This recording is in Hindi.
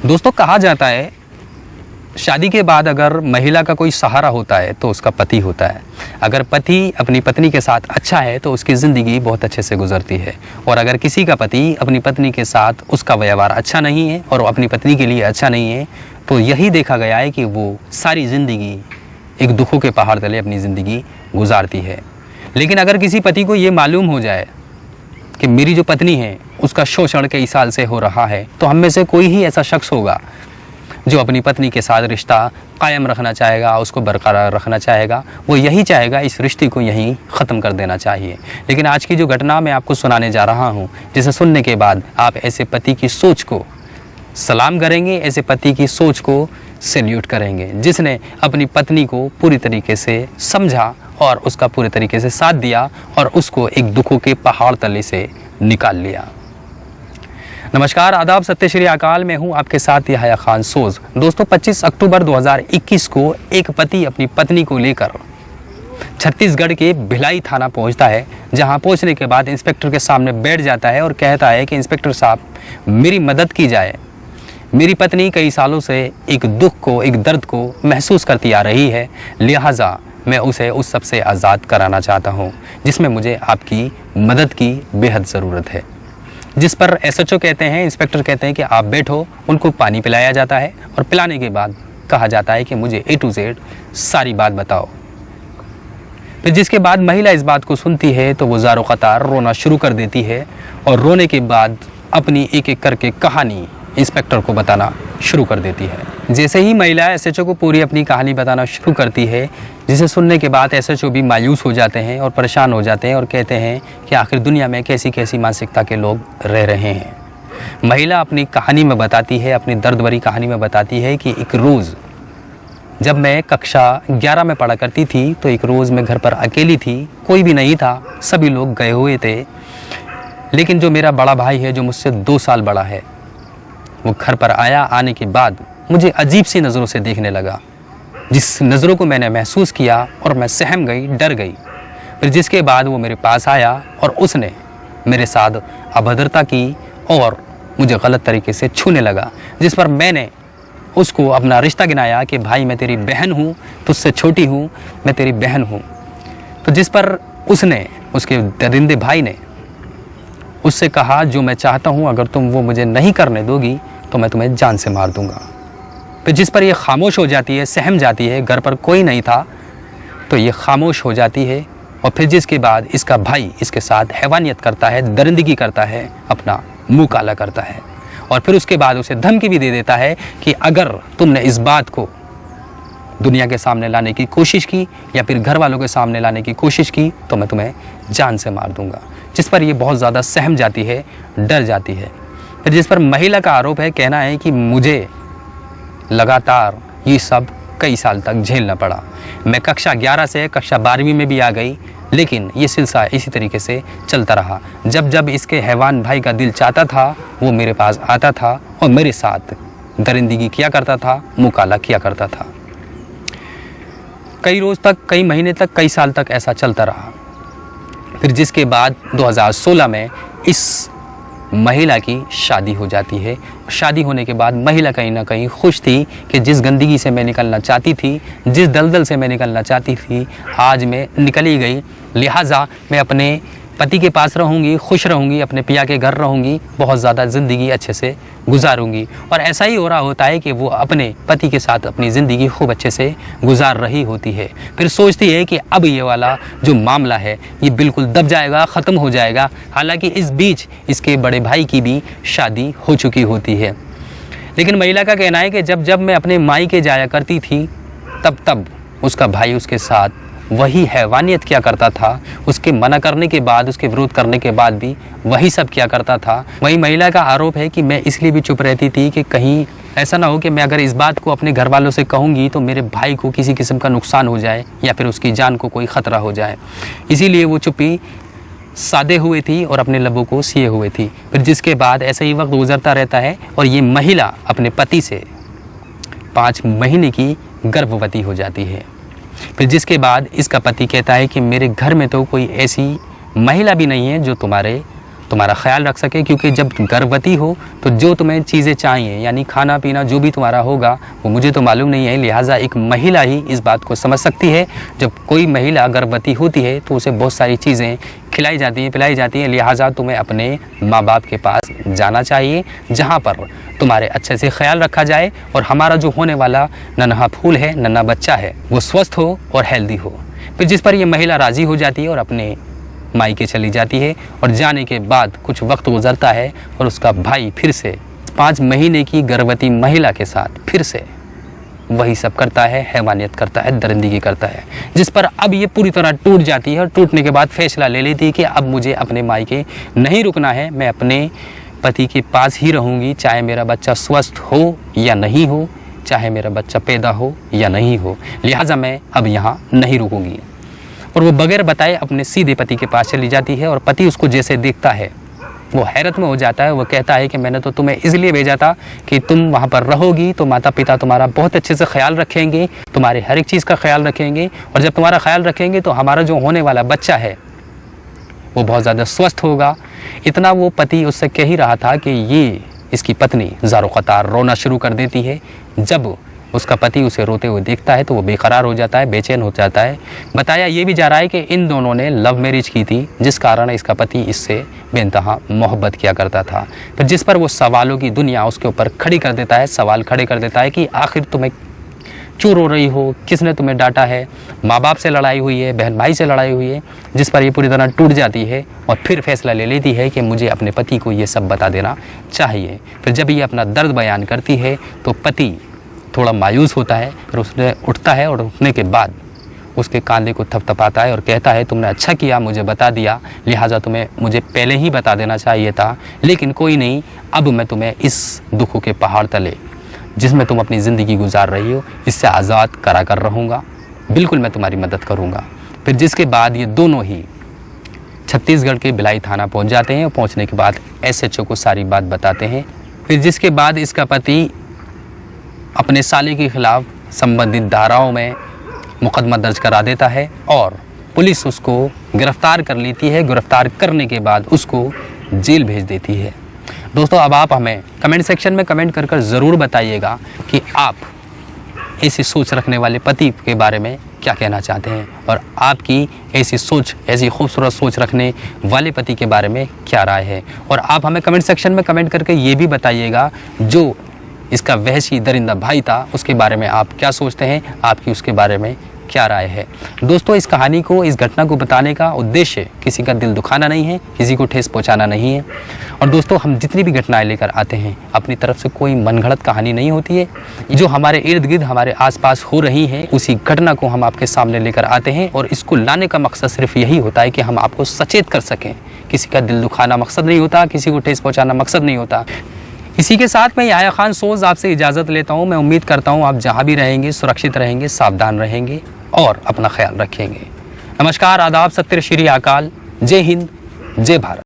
दोस्तों, कहा जाता है शादी के बाद अगर महिला का कोई सहारा होता है तो उसका पति होता है। अगर पति अपनी पत्नी के साथ अच्छा है तो उसकी ज़िंदगी बहुत अच्छे से गुजरती है, और अगर किसी का पति अपनी पत्नी के साथ उसका व्यवहार अच्छा नहीं है और अपनी पत्नी के लिए अच्छा नहीं है, तो यही देखा गया है कि वो सारी ज़िंदगी एक दुखों के पहाड़ तले अपनी ज़िंदगी गुजारती है। लेकिन अगर किसी पति को ये मालूम हो जाए कि मेरी जो पत्नी है उसका शोषण कई साल से हो रहा है, तो हम में से कोई ही ऐसा शख्स होगा जो अपनी पत्नी के साथ रिश्ता कायम रखना चाहेगा, उसको बरकरार रखना चाहेगा। वो यही चाहेगा, इस रिश्ते को यहीं ख़त्म कर देना चाहिए। लेकिन आज की जो घटना मैं आपको सुनाने जा रहा हूँ, जिसे सुनने के बाद आप ऐसे पति की सोच को सलाम करेंगे, ऐसे पति की सोच को सैल्यूट करेंगे जिसने अपनी पत्नी को पूरी तरीके से समझा और उसका पूरे तरीके से साथ दिया और उसको एक दुखों के पहाड़ तले से निकाल लिया। नमस्कार, आदाब, सत्य श्री अकाल। मैं हूं आपके साथ यहया खान सोज। दोस्तों, 25 अक्टूबर 2021 को एक पति अपनी पत्नी को लेकर छत्तीसगढ़ के भिलाई थाना पहुंचता है, जहां पहुंचने के बाद इंस्पेक्टर के सामने बैठ जाता है और कहता है कि इंस्पेक्टर साहब, मेरी मदद की जाए। मेरी पत्नी कई सालों से एक दुख को, एक दर्द को महसूस करती आ रही है, लिहाजा मैं उसे उस सब से आज़ाद कराना चाहता हूँ, जिसमें मुझे आपकी मदद की बेहद ज़रूरत है। जिस पर एसएचओ कहते हैं, इंस्पेक्टर कहते हैं कि आप बैठो। उनको पानी पिलाया जाता है और पिलाने के बाद कहा जाता है कि मुझे A to Z सारी बात बताओ। फिर जिसके बाद महिला इस बात को सुनती है तो वो ज़ारो क़तार रोना शुरू कर देती है और रोने के बाद अपनी एक एक करके कहानी इंस्पेक्टर को बताना शुरू कर देती है। जैसे ही महिला एसएचओ को पूरी अपनी कहानी बताना शुरू करती है, जिसे सुनने के बाद एसएचओ भी मायूस हो जाते हैं और परेशान हो जाते हैं और कहते हैं कि आखिर दुनिया में कैसी कैसी मानसिकता के लोग रह रहे हैं। महिला अपनी कहानी में बताती है, अपनी दर्द भरी कहानी में बताती है कि एक रोज़ जब मैं कक्षा 11 में पढ़ा करती थी तो एक रोज़ मैं घर पर अकेली थी, कोई भी नहीं था, सभी लोग गए हुए थे। लेकिन जो मेरा बड़ा भाई है, जो मुझसे 2 साल बड़ा है, वो घर पर आया। आने के बाद मुझे अजीब सी नज़रों से देखने लगा, जिस नज़रों को मैंने महसूस किया और मैं सहम गई, डर गई। फिर जिसके बाद वो मेरे पास आया और उसने मेरे साथ अभद्रता की और मुझे गलत तरीके से छूने लगा, जिस पर मैंने उसको अपना रिश्ता गिनाया कि भाई मैं तेरी बहन हूँ, तुझसे छोटी हूँ, मैं तेरी बहन हूँ। तो जिस पर उसने, उसके दरिंदे भाई ने उससे कहा, जो मैं चाहता हूँ अगर तुम वो मुझे नहीं करने दोगी तो मैं तुम्हें जान से मार दूंगा। फिर जिस पर ये खामोश हो जाती है, सहम जाती है। घर पर कोई नहीं था तो ये खामोश हो जाती है। और फिर जिसके बाद इसका भाई इसके साथ हैवानियत करता है, दरिंदगी करता है, अपना मुंह काला करता है और फिर उसके बाद उसे धमकी भी दे देता है कि अगर तुमने इस बात को दुनिया के सामने लाने की कोशिश की या फिर घर वालों के सामने लाने की कोशिश की तो मैं तुम्हें जान से मार दूंगा। जिस पर ये बहुत ज़्यादा सहम जाती है, डर जाती है। फिर जिस पर महिला का आरोप है, कहना है कि मुझे लगातार ये सब कई साल तक झेलना पड़ा। मैं कक्षा 11 से कक्षा 12वीं में भी आ गई, लेकिन ये सिलसिला इसी तरीके से चलता रहा। जब जब इसके हैवान भाई का दिल चाहता था वो मेरे पास आता था और मेरे साथ दरिंदगी किया करता था, मुँह काला किया करता था। कई रोज़ तक, कई महीने तक, कई साल तक ऐसा चलता रहा। फिर जिसके बाद 2016 में इस महिला की शादी हो जाती है। शादी होने के बाद महिला कहीं ना कहीं खुश थी कि जिस गंदगी से मैं निकलना चाहती थी, जिस दलदल से मैं निकलना चाहती थी, आज मैं निकली गई। लिहाजा मैं अपने पति के पास रहूँगी, खुश रहूँगी, अपने पिया के घर रहूँगी, बहुत ज़्यादा ज़िंदगी अच्छे से गुजारूँगी। और ऐसा ही हो रहा होता है कि वो अपने पति के साथ अपनी ज़िंदगी खूब अच्छे से गुजार रही होती है। फिर सोचती है कि अब ये वाला जो मामला है ये बिल्कुल दब जाएगा, ख़त्म हो जाएगा। हालांकि इस बीच इसके बड़े भाई की भी शादी हो चुकी होती है। लेकिन महिला का कहना है कि जब जब मैं अपने मायके जाया करती थी तब तब उसका भाई उसके साथ वही हैवानियत किया करता था। उसके मना करने के बाद, उसके विरोध करने के बाद भी वही सब किया करता था। वही महिला का आरोप है कि मैं इसलिए भी चुप रहती थी कि कहीं ऐसा ना हो कि मैं अगर इस बात को अपने घर वालों से कहूँगी तो मेरे भाई को किसी किस्म का नुकसान हो जाए या फिर उसकी जान को कोई ख़तरा हो जाए। इसीलिए वो चुप्पी साधे हुए थी और अपने लबों को सिए हुए थी। फिर जिसके बाद ऐसे ही वक्त गुजरता रहता है और ये महिला अपने पति से 5 महीने की गर्भवती हो जाती है। फिर जिसके बाद इसका पति कहता है कि मेरे घर में तो कोई ऐसी महिला भी नहीं है जो तुम्हारे तुम्हारा ख्याल रख सके, क्योंकि जब गर्भवती हो तो जो तुम्हें चीज़ें चाहिए यानी खाना पीना जो भी तुम्हारा होगा वो मुझे तो मालूम नहीं है, लिहाजा एक महिला ही इस बात को समझ सकती है। जब कोई महिला गर्भवती होती है तो उसे बहुत सारी चीज़ें खिलाई जाती हैं, पिलाई जाती हैं, लिहाजा तुम्हें अपने माँ बाप के पास जाना चाहिए जहाँ पर तुम्हारे अच्छे से ख्याल रखा जाए और हमारा जो होने वाला नन्हा फूल है, नन्हा बच्चा है, वो स्वस्थ हो और हेल्दी हो। फिर जिस पर ये महिला राज़ी हो जाती है और अपने मायके चली जाती है और जाने के बाद कुछ वक्त गुजरता है और उसका भाई फिर से 5 महीने की गर्भवती महिला के साथ फिर से वही सब करता है, हैवानियत करता है, दरिंदगी करता है, जिस पर अब ये पूरी तरह टूट जाती है और टूटने के बाद फैसला ले लेती है कि अब मुझे अपने मायके नहीं रुकना है, मैं अपने पति के पास ही रहूँगी, चाहे मेरा बच्चा स्वस्थ हो या नहीं हो, चाहे मेरा बच्चा पैदा हो या नहीं हो, लिहाजा मैं अब यहाँ नहीं रुकूँगी। और वो बगैर बताए अपने सीधे पति के पास चली जाती है और पति उसको जैसे देखता है वो हैरत में हो जाता है। वो कहता है कि मैंने तो तुम्हें इसलिए भेजा था कि तुम वहाँ पर रहोगी तो माता पिता तुम्हारा बहुत अच्छे से ख्याल रखेंगे, तुम्हारे हर एक चीज़ का ख्याल रखेंगे, और जब तुम्हारा ख्याल रखेंगे तो हमारा जो होने वाला बच्चा है वो बहुत ज़्यादा स्वस्थ होगा। इतना वो पति उससे कह ही रहा था कि ये इसकी पत्नी ज़ारो क़तार रोना शुरू कर देती है। जब उसका पति उसे रोते हुए देखता है तो वो बेकरार हो जाता है, बेचैन हो जाता है। बताया ये भी जा रहा है कि इन दोनों ने लव मैरिज की थी, जिस कारण इसका पति इससे बेइंतहा मोहब्बत किया करता था। फिर जिस पर वो सवालों की दुनिया उसके ऊपर खड़ी कर देता है, सवाल खड़े कर देता है कि आखिर तुम्हें क्यों रो रही हो, किसने तुम्हें डांटा है, माँ बाप से लड़ाई हुई है, बहन भाई से लड़ाई हुई है, जिस पर ये पूरी तरह टूट जाती है और फिर फैसला ले लेती है कि मुझे अपने पति को ये सब बता देना चाहिए। फिर जब ये अपना दर्द बयान करती है तो पति थोड़ा मायूस होता है, फिर उसने उठता है और उठने के बाद उसके कांधे को थपथपाता है और कहता है तुमने अच्छा किया मुझे बता दिया, लिहाजा तुम्हें मुझे पहले ही बता देना चाहिए था, लेकिन कोई नहीं, अब मैं तुम्हें इस दुखों के पहाड़ तले जिसमें तुम अपनी ज़िंदगी गुजार रही हो इससे आज़ाद करा कर रहूँगा, बिल्कुल मैं तुम्हारी मदद करूँगा। फिर जिसके बाद ये दोनों ही छत्तीसगढ़ के भिलाई थाना पहुँच जाते हैं और पहुँचने के बाद SHO को सारी बात बताते हैं। फिर जिसके बाद इसका पति अपने साले के खिलाफ संबंधित धाराओं में मुकदमा दर्ज करा देता है और पुलिस उसको गिरफ्तार कर लेती है। गिरफ्तार करने के बाद उसको जेल भेज देती है। दोस्तों अब आप हमें कमेंट सेक्शन में कमेंट कर ज़रूर बताइएगा कि आप ऐसी सोच रखने वाले पति के बारे में क्या कहना चाहते हैं और आपकी ऐसी सोच, ऐसी खूबसूरत सोच रखने वाले पति के बारे में क्या राय है। और आप हमें कमेंट सेक्शन में कमेंट करके ये भी बताइएगा जो इसका वहशी दरिंदा भाई था उसके बारे में आप क्या सोचते हैं, आपकी उसके बारे में क्या राय है। दोस्तों इस कहानी को, इस घटना को बताने का उद्देश्य किसी का दिल दुखाना नहीं है, किसी को ठेस पहुंचाना नहीं है। और दोस्तों हम जितनी भी घटनाएं लेकर आते हैं अपनी तरफ से कोई मनगढ़ंत कहानी नहीं होती है। जो हमारे इर्द गिर्द हमारे आसपास हो रही है उसी घटना को हम आपके सामने लेकर आते हैं और इसको लाने का मकसद सिर्फ यही होता है कि हम आपको सचेत कर सकें। किसी का दिल दुखाना मकसद नहीं होता, किसी को ठेस पहुँचाना मकसद नहीं होता। इसी के साथ मैं याह्या खान सोज़ आपसे इजाज़त लेता हूँ। मैं उम्मीद करता हूँ आप जहाँ भी रहेंगे सुरक्षित रहेंगे, सावधान रहेंगे और अपना ख्याल रखेंगे। नमस्कार, आदाब, सत्य श्री अकाल, जय हिंद, जय भारत।